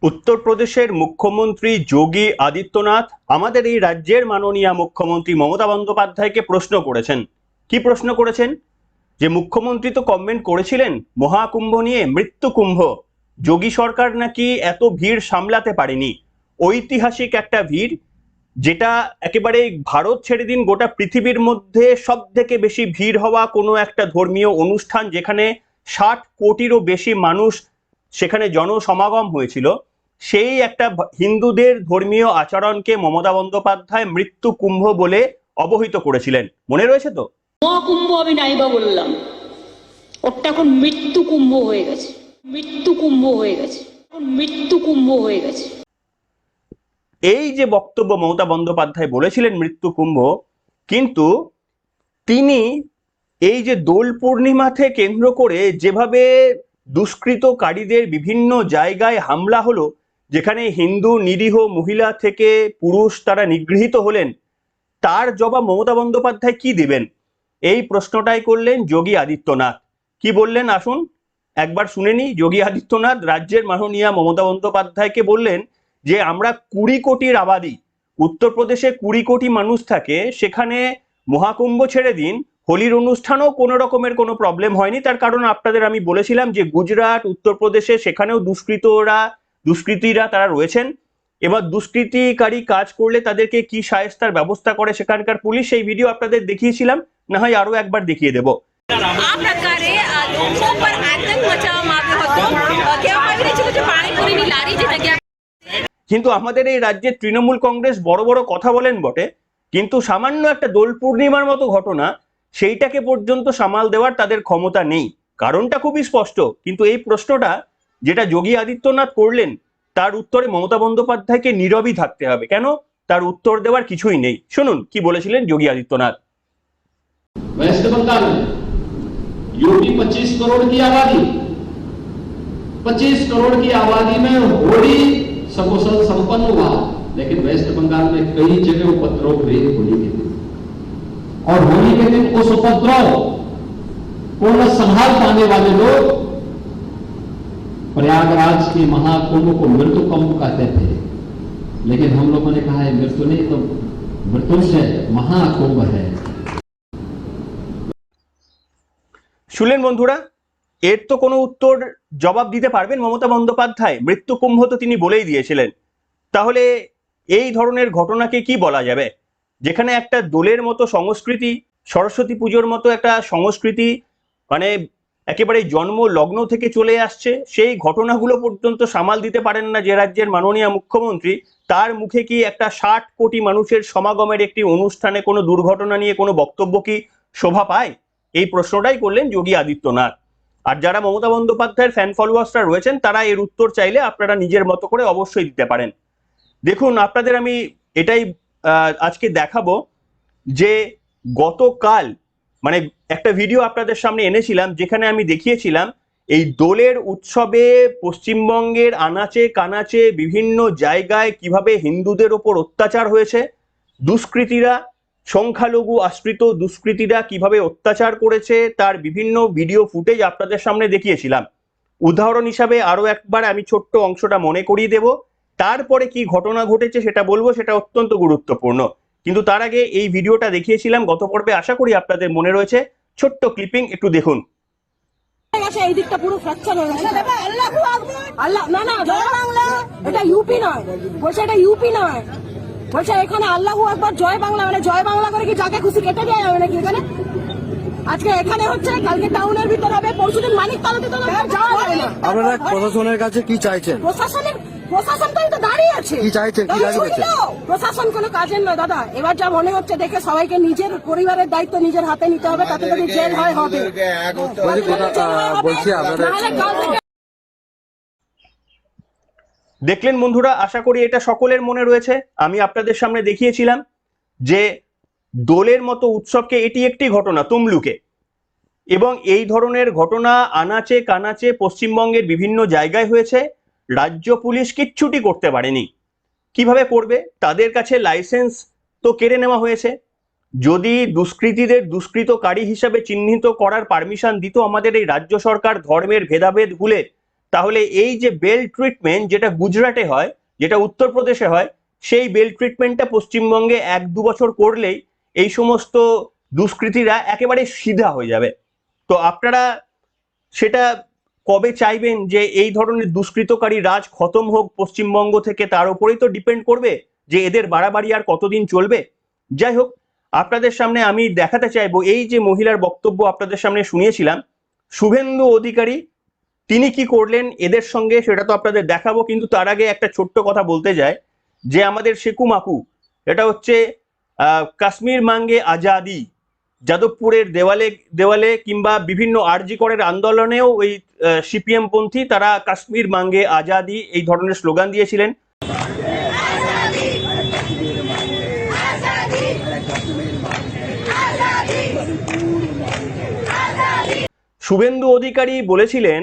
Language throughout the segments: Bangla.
উত্তরপ্রদেশের মুখ্যমন্ত্রী যোগী আদিত্যনাথ আমাদের এই রাজ্যের মাননীয় মুখ্যমন্ত্রী মমতা বন্দ্যোপাধ্যায়কে প্রশ্ন করেছেন। কি প্রশ্ন করেছেন? যে মুখ্যমন্ত্রী তো কমেন্ট করেছিলেন মহাকুম্ভ নিয়ে, মৃত্যু কুম্ভ, যোগী সরকার নাকি এত ভিড় সামলাতে পারেনি, ঐতিহাসিক একটা ভিড়, যেটা একেবারে ভারত ছেড়ে দিন গোটা পৃথিবীর মধ্যে সব থেকে বেশি ভিড় হওয়া কোনো একটা ধর্মীয় অনুষ্ঠান, যেখানে 60 কোটিরও বেশি মানুষ সেখানে জনসমাগম হয়েছিল, সেই একটা হিন্দুদের ধর্মীয় আচরণকে মমতা বন্দ্যোপাধ্যায় মৃত্যু কুম্ভ বলে অবহিত করেছিলেন। মনে রয়েছে তো? মহাকুম্ভ আমি নাইবা বললাম, ওটা এখন মৃত্যু কুম্ভ হয়ে গেছে, মৃত্যু কুম্ভ হয়ে গেছে, মৃত্যু কুম্ভ হয়ে গেছে। এই যে বক্তব্য মমতা বন্দ্যোপাধ্যায় বলেছিলেন মৃত্যু কুম্ভ, কিন্তু তিনি এই যে দোল পূর্ণিমাকে কেন্দ্র করে যেভাবে দুষ্কৃতকারীদের বিভিন্ন জায়গায় হামলা হলো, যেখানে হিন্দু নিরীহ মহিলা থেকে পুরুষ তারা নিগৃহীত হলেন, তার জবাব মমতা বন্দ্যোপাধ্যায় কি দিবেন? এই প্রশ্নটাই করলেন যোগী আদিত্যনাথ। কি বললেন আসুন একবার শুনে নি। যোগী আদিত্যনাথ রাজ্যের মাননীয় মমতা বন্দ্যোপাধ্যায়কে বললেন যে আমরা 20 কোটির আবাদি, উত্তরপ্রদেশে 20 কোটি মানুষ থাকে, সেখানে মহাকুম্ভ ছেড়ে দিন, হোলির অনুষ্ঠানও কোনো রকমের কোনো প্রবলেম হয়নি। তার কারণ আপনাদের আমি বলেছিলাম যে গুজরাট, উত্তরপ্রদেশে সেখানেও দুষ্কৃতীরা তারা রয়েছেন। এবার দুষ্কৃতিকারী কাজ করলে তাদেরকে কি শায়েস্তার ব্যবস্থা করে সেখানকার পুলিশ, সেই ভিডিও আপনাদের দেখিয়েছিলাম, না হয় आरो একবার দেখিয়ে দেব। কিন্তু আমাদের এই রাজ্যের তৃণমূল কংগ্রেস বড় বড় কথা বলেন বটে, কিন্তু সামান্য একটা দোল পূর্ণিমার মতো ঘটনা, সেইটাকে পর্যন্ত সামাল দেওয়ার তাদের ক্ষমতা নেই। কারণটা খুবই স্পষ্ট, কিন্তু এই প্রশ্নটা যেটা যোগী আদিত্যনাথ করলেন, তার উত্তরে মমতা বন্দ্যোপাধ্যায়কে নীরবই থাকতে হবে। কেন? তার উত্তর দেওয়ার কিছুই নেই। শুনুন কি বলেছিলেন যোগী আদিত্যনাথ। वेस्ट बंगाल में यूपी 25 करोड़ की आबादी, 25 करोड़ की आबादी में होली सकुशल संपन्न हुआ, लेकिन वेस्ट बंगाल में कई जगह उपद्रव हुए होली के दिन, और होली के दिन उस उपद्रव को न संभाल पाने वाले लोग प्रयागराज के महाकुंभ को मृत्यु कुंभ कहते थे, लेकिन हम लोगों ने कहा है मृत्यु नहीं तो मृत्युंजय महाकुंभ है। শুনলেন বন্ধুরা, এর তো কোনো উত্তর জবাব দিতে পারবেন মমতা বন্দ্যোপাধ্যায়? মৃত্যু কুম্ভ তো তিনি বলেই দিয়েছিলেন। তাহলে এই ধরনের ঘটনাকে কি বলা যাবে, যেখানে একটা দোলের মতো সংস্কৃতি, সরস্বতী পুজোর মতো একটা সংস্কৃতি, মানে একেবারে জন্ম লগ্ন থেকে চলে আসছে, সেই ঘটনাগুলো পর্যন্ত সামাল দিতে পারেন না যে রাজ্যের মাননীয় মুখ্যমন্ত্রী, তার মুখে কি একটা 60 কোটি মানুষের সমাগমের একটি অনুষ্ঠানে কোনো দুর্ঘটনা নিয়ে কোনো বক্তব্য কি শোভা পায়? এই প্রশ্নটাই করলেন যোগী আদিত্যনাথ। আর যারা মমতা বন্দ্যোপাধ্যায়ের ফ্যান ফলোয়ার্সরা রয়েছেন, তারা এর উত্তর চাইলে আপনারা নিজের মতো করে অবশ্যই দিতে পারেন। দেখুন, আপনাদের আমি এটাই আজকে দেখাবো যে গতকাল মানে একটা ভিডিও আপনাদের সামনে এনেছিলাম, যেখানে আমি দেখিয়েছিলাম এই দোলের উৎসবে পশ্চিমবঙ্গের আনাচে কানাচে বিভিন্ন জায়গায় কিভাবে হিন্দুদের ওপর অত্যাচার হয়েছে, দুষ্কৃতীরা, সংখ্যালঘু আশ্রিত দুষ্কৃতীরা কিভাবে অত্যাচার করেছে, তার বিভিন্ন ভিডিও ফুটেজ আপনাদের সামনে দেখিয়েছিলাম। উদাহরণ হিসাবে আরো একবার আমি ছোট্ট অংশটা মনে করিয়ে দেব, তারপরে কি ঘটনা ঘটেছে সেটা বলবো, সেটা অত্যন্ত গুরুত্বপূর্ণ। কিন্তু তার আগে এই ভিডিওটা দেখিয়েছিলাম গত পর্বে, আশা করি আপনাদের মনে রয়েছে। ছোট্ট ক্লিপিং একটু দেখুন। এই দিকটা পুরো ফ্র্যাকচার হয়ে গেছে। আল্লাহ না না, জয় বাংলা, এটা ইউপি নয়, বলছে এটা ইউপি নয়, বলছে এখানে আল্লাহু আকবার জয় বাংলা, মানে জয় বাংলা করে কি যাকে খুশি কেটে দেওয়া যাবে নাকি এখানে? আজকে এখানে হচ্ছে, কালকে টাউনের ভিতর হবে, পরশুদিন মানিকতলাতে তো যাওয়া যাবে না। আপনারা প্রশাসনের কাছে কি চাইছেন? প্রশাসন তো দাঁড়িয়ে আছে। কি চাইছেন, কি দাবি করছেন? প্রশাসন কোনো কাজের নয় দাদা। এবার যা মনে হচ্ছে দেখে সবাইকে নিজের পরিবারের দায়িত্ব নিজের হাতে নিতে হবে, তাতে যদি জেল হয় হবে। বলছি আপনাদের দেখলেন বন্ধুরা, আশা করি এটা সকলের মনে রয়েছে। আমি আপনাদের সামনে দেখিয়েছিলাম যে দোলের মতো উৎসবকে এটি একটি ঘটনা তমলুকে, এবং এই ধরনের ঘটনা আনাচে কানাচে পশ্চিমবঙ্গের বিভিন্ন জায়গায় হয়েছে। রাজ্য পুলিশ কিচ্ছুটি করতে পারেনি। কিভাবে করবে? তাদের কাছে লাইসেন্স তো কেড়ে নেওয়া হয়েছে। যদি দুষ্কৃতীদের দুষ্কৃতকারী হিসাবে চিহ্নিত করার পারমিশন দিত আমাদের এই রাজ্য সরকার ধর্মের ভেদাভেদ ভুলে, তাহলে এই যে বেল ট্রিটমেন্ট যেটা গুজরাটে হয়, যেটা উত্তরপ্রদেশে হয়, সেই বেল ট্রিটমেন্টটা পশ্চিমবঙ্গে 1-2 বছর করলেই এই সমস্ত দুষ্কৃতীরা একেবারে সিধা হয়ে যাবে। তো আপনারা সেটা কবে চাইবেন যে এই ধরনের দুষ্কৃতকারী রাজ খতম হোক পশ্চিমবঙ্গ থেকে, তার উপরেই তো ডিপেন্ড করবে যে এদের বাড়াবাড়ি আর কতদিন চলবে। যাই হোক, আপনাদের সামনে আমি দেখাতে চাইবো এই যে মহিলার বক্তব্য আপনাদের সামনে শুনিয়েছিলাম, শুভেন্দু অধিকারী তিনি কি করলেন এদের সঙ্গে সেটা তো আপনাদের দেখাবো, কিন্তু তার আগে একটা ছোট্ট কথা বলতে যায় যে আমাদের শেকু মাকু, এটা হচ্ছে কাশ্মীর মাঙ্গে আজাদি, যাদবপুরের দেওয়ালে দেওয়ালে কিংবা বিভিন্ন আরজি করের আন্দোলনেও ওই সিপিএম পন্থী তারা কাশ্মীর মাঙ্গে আজাদি এই ধরনের স্লোগান দিয়েছিলেন। শুভেন্দু অধিকারী বলেছিলেন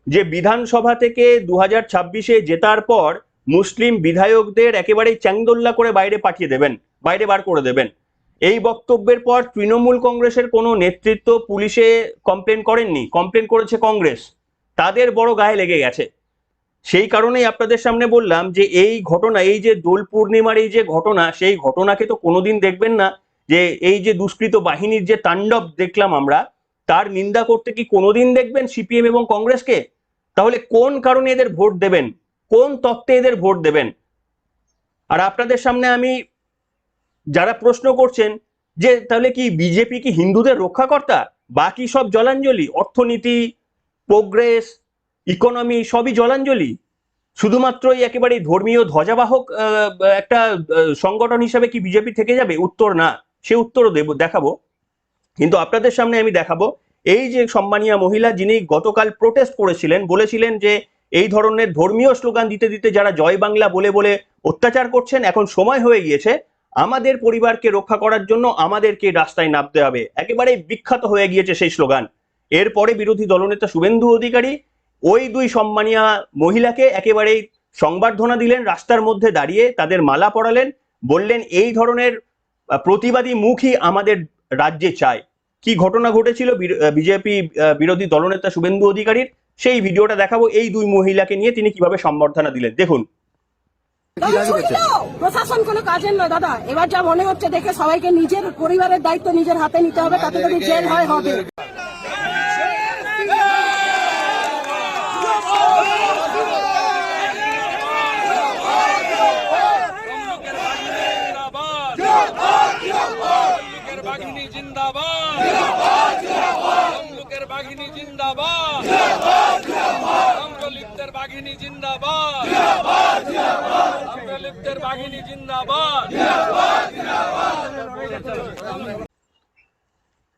যে বিধানসভা থেকে 2026-এ জেতার পর মুসলিম বিধায়কদের একেবারেই চ্যাংদোল্লা করে বাইরে পাঠিয়ে দেবেন, বাইরে বার করে দেবেন। এই বক্তব্যের পর তৃণমূল কংগ্রেসের কোনো নেতৃত্ব পুলিশে কমপ্লেন করেননি, কমপ্লেন করেছে কংগ্রেস, তাদের বড় গায়ে লেগে গেছে। সেই কারণেই আপনাদের সামনে বললাম যে এই ঘটনা, এই যে দোল পূর্ণিমার এই যে ঘটনা, সেই ঘটনাকে তো কোনোদিন দেখবেন না যে এই যে দুষ্কৃত বাহিনীর যে তাণ্ডব দেখলাম আমরা, তার নিন্দা করতে কি কোনোদিন দেখবেন সিপিএম এবং কংগ্রেসকে? তাহলে কোন কারণে এদের ভোট দেবেন, কোন তত্ত্বে এদের ভোট দেবেন? আর আপনাদের সামনে আমি, যারা প্রশ্ন করছেন যে তাহলে কি বিজেপি কি হিন্দুদের রক্ষাকর্তা, বাকি সব জলাঞ্জলি, অর্থনীতি, প্রোগ্রেস, ইকোনমি সবই জলাঞ্জলি, শুধুমাত্রই একেবারে ধর্মীয় ধ্বজাবাহক একটা সংগঠন হিসাবে কি বিজেপি থেকে যাবে? উত্তর না, সে উত্তরও দেখাবো। কিন্তু আপনাদের সামনে আমি দেখাবো এই যে সম্মানীয় মহিলা যিনি গতকাল প্রোটেস্ট করেছিলেন, বলেছিলেন যে এই ধরনের ধর্মীয় স্লোগান দিতে দিতে যারা জয় বাংলা বলে বলে অত্যাচার করছেন, এখন সময় হয়ে গিয়েছে আমাদের পরিবারকে রক্ষা করার জন্য আমাদেরকে রাস্তায় নামতে হবে। একেবারে বিখ্যাত হয়ে গিয়েছে সেই স্লোগান। এরপরে বিরোধী দলনেতা শুভেন্দু অধিকারী ওই দুই সম্মানীয় মহিলাকে একেবারেই সংবর্ধনা দিলেন, রাস্তার মধ্যে দাঁড়িয়ে তাদের মালা পরালেন, বললেন এই ধরনের প্রতিবাদী মুখই আমাদের রাজ্যে চাই। কি ঘটনা ঘটেছিল বিজেপি বিরোধী দলনেতা শুভেন্দু অধিকারীর, সেই ভিডিওটা দেখাবো। এই দুই মহিলাকে নিয়ে তিনি কিভাবে সম্বর্ধনা দিলেন, দেখুন। প্রশাসন কোনো কাজের নয় দাদা, এবার যা মনে হচ্ছে দেখে সবাইকে নিজের পরিবারের দায়িত্ব নিজের হাতে নিতে হবে, তাতে যদি জেল হয় হবে।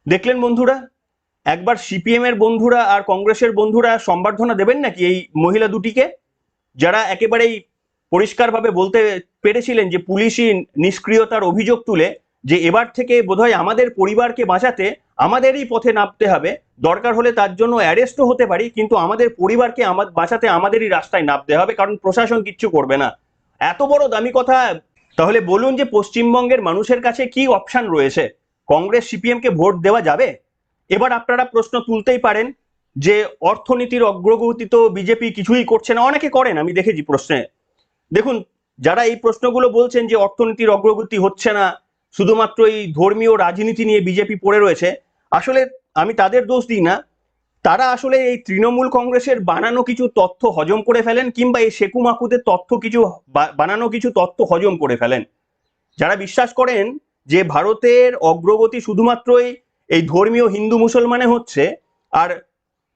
দেখলেন বন্ধুরা, একবার সিপিএম এর বন্ধুরা আর কংগ্রেসের বন্ধুরা সম্বর্ধনা দেবেন নাকি এই মহিলা দুটিকে, যারা একেবারেই পরিষ্কারভাবে বলতে পেরেছিলেন যে পুলিশি নিষ্ক্রিয়তার অভিযোগ তুলে যে এবার থেকে বোধহয় আমাদের পরিবারকে বাঁচাতে আমাদেরই পথে নামতে হবে, দরকার হলে তার জন্য অ্যারেস্টও হতে পারি, কিন্তু আমাদের পরিবারকে বাঁচাতে আমাদেরই রাস্তায় নামতে হবে, কারণ প্রশাসন কিচ্ছু করবে না। এত বড় দামি কথা। তাহলে বলুন যে পশ্চিমবঙ্গের মানুষের কাছে কি অপশন রয়েছে? কংগ্রেস সিপিএম কে ভোট দেওয়া যাবে? এবার আপনারা প্রশ্ন তুলতেই পারেন যে অর্থনীতির অগ্রগতি তো বিজেপি কিছুই করছে না। অনেকে করেন, আমি দেখেছি প্রশ্নে। দেখুন, যারা এই প্রশ্নগুলো বলছেন যে অর্থনীতির অগ্রগতি হচ্ছে না, শুধুমাত্র এই ধর্মীয় রাজনীতি নিয়ে বিজেপি পড়ে রয়েছে, আসলে আমি তাদের দোষ দিই না। তারা আসলে এই তৃণমূল কংগ্রেসের বানানো কিছু তথ্য হজম করে ফেলেন, কিংবা এই শেকু মাকুদের বানানো কিছু তথ্য হজম করে ফেলেন। যারা বিশ্বাস করেন যে ভারতের অগ্রগতি শুধুমাত্রই এই ধর্মীয় হিন্দু মুসলমানে হচ্ছে, আর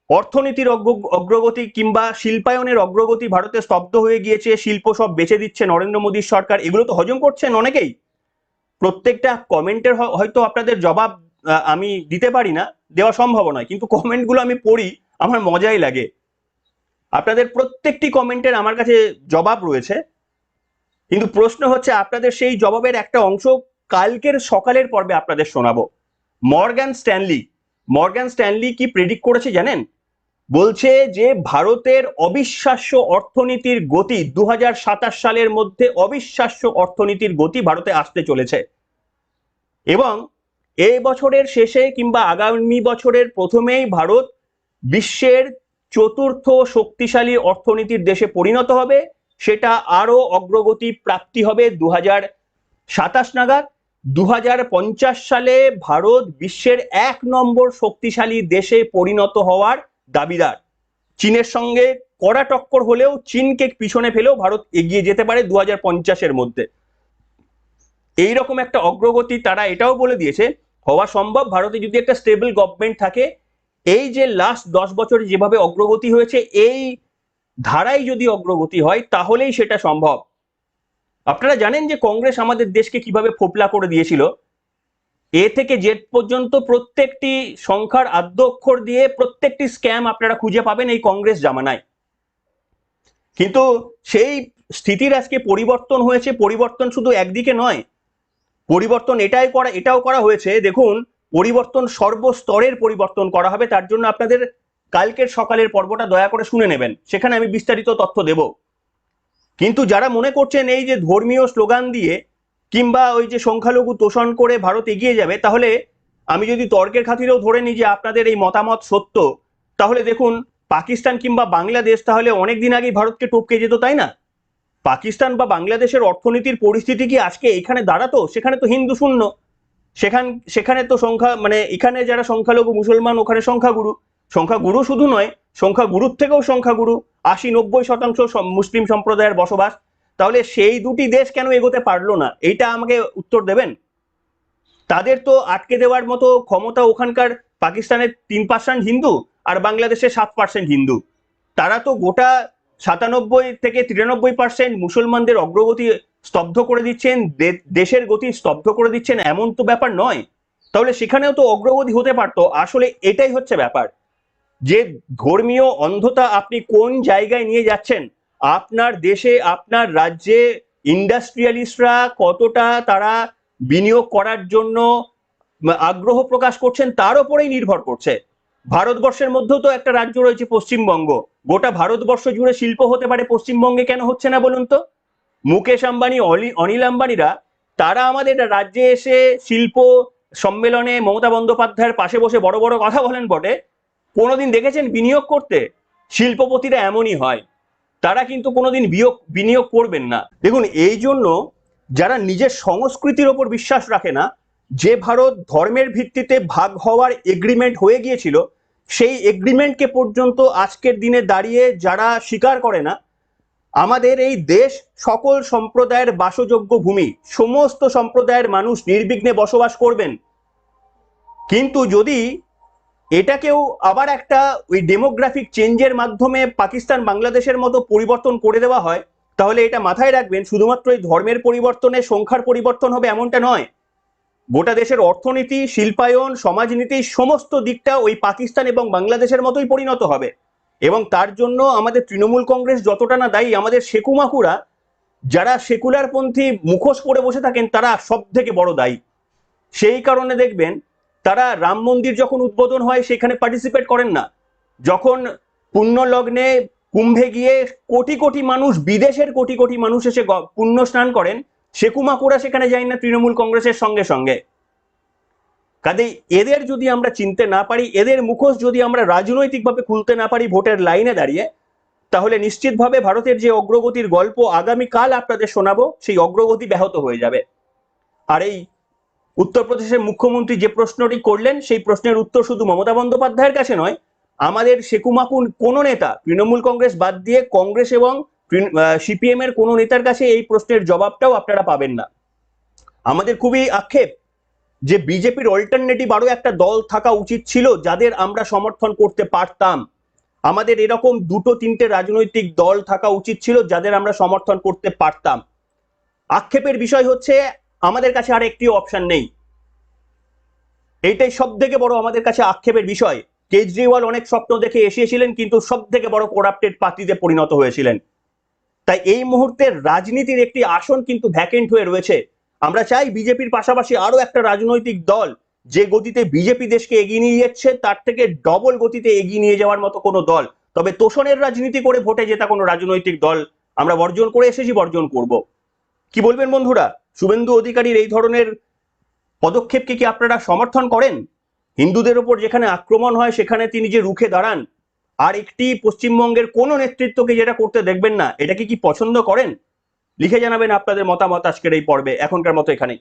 অর্থনীতির অগ্রগতি কিংবা শিল্পায়নের অগ্রগতি ভারতে স্তব্ধ হয়ে গিয়েছে, শিল্প সব বেচে দিচ্ছে নরেন্দ্র মোদীর সরকার, এগুলো তো হজম করছেন অনেকেই। প্রত্যেকটা কমেন্টের হয়তো আপনাদের জবাব আমি দিতে পারি না, দেওয়া সম্ভব নয়, কিন্তু কমেন্টগুলো আমি পড়ি, আমার মজাই লাগে। আপনাদের প্রত্যেকটি কমেন্টের আমার কাছে জবাব রয়েছে, কিন্তু প্রশ্ন হচ্ছে আপনাদের সেই জবাবের একটা অংশ কালকের সকালের পর্বে আপনাদের শোনাবো। মর্গান স্ট্যানলি কি প্রেডিক্ট করেছে জানেন? বলছে যে ভারতের অবিশ্বাস্য অর্থনীতির গতি 2027 সালের মধ্যে অবিশ্বাস্য অর্থনীতির গতি ভারতে আসতে চলেছে, এবং এই বছরের শেষে কিংবা আগামী বছরের প্রথমেই ভারত বিশ্বের চতুর্থ শক্তিশালী অর্থনীতির দেশে পরিণত হবে, সেটা আরো অগ্রগতি প্রাপ্তি হবে 2027 নাগাদ। 2050 সালে ভারত বিশ্বের 1 নম্বর শক্তিশালী দেশে পরিণত হওয়ার দাবিদার। চীনের সঙ্গে কড়া টক্কর হলেও চীনকে পিছনে ফেলেও ভারত এগিয়ে যেতে পারে 2050-এর মধ্যে। এইরকম একটা অগ্রগতি তারা এটাও বলে দিয়েছে হওয়া সম্ভব ভারতে যদি একটা স্টেবল গভর্নমেন্ট থাকে। এই যে লাস্ট 10 বছরে যেভাবে অগ্রগতি হয়েছে, এই ধারায় যদি অগ্রগতি হয় তাহলেই সেটা সম্ভব। আপনারা জানেন যে কংগ্রেস আমাদের দেশকে কিভাবে ফোপলা করে দিয়েছিল। এ থেকে জেড পর্যন্ত প্রত্যেকটি সংখ্যার আদ্য অক্ষর দিয়ে প্রত্যেকটি স্ক্যাম আপনারা খুঁজে পাবেন এই কংগ্রেস জামানায়। কিন্তু সেই স্থিতির আজকে পরিবর্তন হয়েছে। পরিবর্তন শুধু একদিকে নয়, পরিবর্তন এটাও করা হয়েছে। দেখুন, পরিবর্তন সর্বস্তরের পরিবর্তন করা হবে। তার জন্য আপনাদের কালকের সকালের পর্বটা দয়া করে শুনে নেবেন, সেখানে আমি বিস্তারিত তথ্য দেব। কিন্তু যারা মনে করছেন এই যে ধর্মীয় স্লোগান দিয়ে কিংবা ওই যে সংখ্যালঘু তোষণ করে ভারত এগিয়ে যাবে, তাহলে আমি যদি তর্কের খাতিরেও ধরে নিই যে আপনাদের এই মতামত সত্য, তাহলে দেখুন পাকিস্তান কিংবা বাংলাদেশ তাহলে অনেকদিন আগেই ভারতকে টপকে যেত, তাই না? পাকিস্তান বা বাংলাদেশের অর্থনীতির পরিস্থিতি কি আজকে এখানে দাঁড়াতো? সেখানে তো হিন্দু শূন্য, সেখানে তো সংখ্যা মানে এখানে যারা সংখ্যালঘু মুসলমান, ওখানে সংখ্যাগুরু শুধু নয়, সংখ্যাগুরুর থেকেও সংখ্যাগুরু 80-90% মুসলিম সম্প্রদায়ের বসবাস। তাহলে সেই দুটি দেশ কেন এগোতে পারলো না? এইটা আমাকে উত্তর দেবেন। তাদের তো আটকে দেওয়ার মতো ক্ষমতা ওখানকার পাকিস্তানের 3% হিন্দু আর বাংলাদেশের 7% হিন্দু। তারা তো গোটা 97-93% মুসলমানদের অগ্রগতি স্তব্ধ করে দিচ্ছেন, দেশের গতি স্তব্ধ করে দিচ্ছেন, এমন তো ব্যাপার নয়। তাহলে সেখানেও তো অগ্রগতি হতে পারতো। আসলে এটাই হচ্ছে ব্যাপার, যে ধর্মীয় অন্ধতা আপনি কোন জায়গায় নিয়ে যাচ্ছেন। আপনার দেশে, আপনার রাজ্যে ইন্ডাস্ট্রিয়ালিস্টরা কতটা তারা বিনিয়োগ করার জন্য আগ্রহ প্রকাশ করছেন তার উপরেই নির্ভর করছে। ভারতবর্ষের মধ্যেও তো একটা রাজ্য রয়েছে পশ্চিমবঙ্গ। গোটা ভারতবর্ষ জুড়ে শিল্প হতে পারে, পশ্চিমবঙ্গে কেন হচ্ছে না বলুন তো? মুকেশ আম্বানি, অনিল আম্বানিরা তারা আমাদের রাজ্যে এসে শিল্প সম্মেলনে মমতা বন্দ্যোপাধ্যায়ের পাশে বসে বড় বড় কথা বলেন বটে, কোনোদিন দেখেছেন বিনিয়োগ করতে? শিল্পপতিরা এমনই হয়, তারা কিন্তু কোনোদিন বিনিয়োগ করবেন না। দেখুন, এই জন্য যারা নিজের সংস্কৃতির ওপর বিশ্বাস রাখে না, যে ভারত ধর্মের ভিত্তিতে ভাগ হওয়ার এগ্রিমেন্ট হয়ে গিয়েছিল, সেই এগ্রিমেন্টকে পর্যন্ত আজকের দিনে দাঁড়িয়ে যারা স্বীকার করে না, আমাদের এই দেশ সকল সম্প্রদায়ের বাসযোগ্য ভূমি, সমস্ত সম্প্রদায়ের মানুষ নির্বিঘ্নে বসবাস করবেন। কিন্তু যদি এটাকেও আবার একটা ওই ডেমোগ্রাফিক চেঞ্জের মাধ্যমে পাকিস্তান বাংলাদেশের মতো পরিবর্তন করে দেওয়া হয়, তাহলে এটা মাথায় রাখবেন, শুধুমাত্র এই ধর্মের পরিবর্তনে সংখ্যার পরিবর্তন হবে এমনটা নয়। গোটা দেশের অর্থনীতি, শিল্পায়ন, সমাজনীতি সমস্ত দিকটা ওই পাকিস্তান এবং বাংলাদেশের মতোই পরিণত হবে। এবং তার জন্য আমাদের তৃণমূল কংগ্রেস যতটা না দায়ী, আমাদের শেকুমাকুরা যারা সেকুলার পন্থী মুখোশ পরে বসে থাকেন তারা সব থেকে বড় দায়ী। সেই কারণে দেখবেন তারা রাম মন্দির যখন উদ্বোধন হয় সেখানে পার্টিসিপেট করেন না। যখন পুণ্য লগ্নে কুম্ভে গিয়ে কোটি কোটি মানুষ, বিদেশের কোটি কোটি মানুষ এসে পুণ্য স্নান করেন, শেকুমাকুরা সেখানে যায় না তৃণমূল কংগ্রেসের সঙ্গে সঙ্গে। কাজেই এদের যদি আমরা চিনতে না পারি, এদের মুখোশ যদি আমরা রাজনৈতিকভাবে খুলতে না পারি ভোটের লাইনে দাঁড়িয়ে, তাহলে নিশ্চিতভাবে ভারতের যে অগ্রগতির গল্প আগামীকাল আপনাদের শোনাবো, সেই অগ্রগতি ব্যাহত হয়ে যাবে। আর এই উত্তরপ্রদেশের মুখ্যমন্ত্রী যে প্রশ্নটি করলেন, সেই প্রশ্নের উত্তর শুধু মমতা বন্দ্যোপাধ্যায়ের কাছে নয়, আমাদের শেকুমাকুন কোনো নেতা, তৃণমূল কংগ্রেস বাদ দিয়ে কংগ্রেস এবং সিপিএম এর কোনো নেতার কাছে এই প্রশ্নের জবাবটাও আপনারা পাবেন না। আমাদের খুবই আক্ষেপ যে বিজেপির অল্টারনেটিভ আরো একটা দল থাকা উচিত ছিল যাদের আমরা সমর্থন করতে পারতাম। আমাদের এরকম 2-3টে রাজনৈতিক দল থাকা উচিত ছিল যাদের আমরা সমর্থন করতে পারতাম। আক্ষেপের বিষয় হচ্ছে আমাদের কাছে আর একটি অপশন নেই। এইটাই সব থেকে বড় আমাদের কাছে আক্ষেপের বিষয়। কেজরিওয়াল অনেক স্বপ্ন দেখে এসেছিলেন, কিন্তু সব থেকে বড় করাপ্টেড পার্টিতে পরিণত হয়েছিলেন। তাই এই মুহূর্তে রাজনীতির একটি আসন কিন্তু ভ্যাকেন্ট হয়ে রয়েছে। আমরা চাই বিজেপির পাশাপাশি আরো একটা রাজনৈতিক দল, যে গতিতে বিজেপি দেশকে এগিয়ে নিয়ে যাচ্ছে তার থেকে ডবল গতিতে এগিয়ে নিয়ে যাওয়ার মতো কোনো দল। তবে তোষণের রাজনীতি করে ভোটে জেতা কোনো রাজনৈতিক দল আমরা বর্জন করে এসেছি, বর্জন করব। কি বলবেন বন্ধুরা? শুভেন্দু অধিকারীর এই ধরনের পদক্ষেপকে কি আপনারা সমর্থন করেন? হিন্দুদের ওপর যেখানে আক্রমণ হয় সেখানে তিনি যে রুখে দাঁড়ান, আর একটি পশ্চিমবঙ্গের কোনো নেতৃত্বকে যেটা করতে দেখবেন না, এটাকে কি পছন্দ করেন? লিখে জানাবেন আপনাদের মতামত আজকের এই পর্বে। এখনকার মতো এখানেই।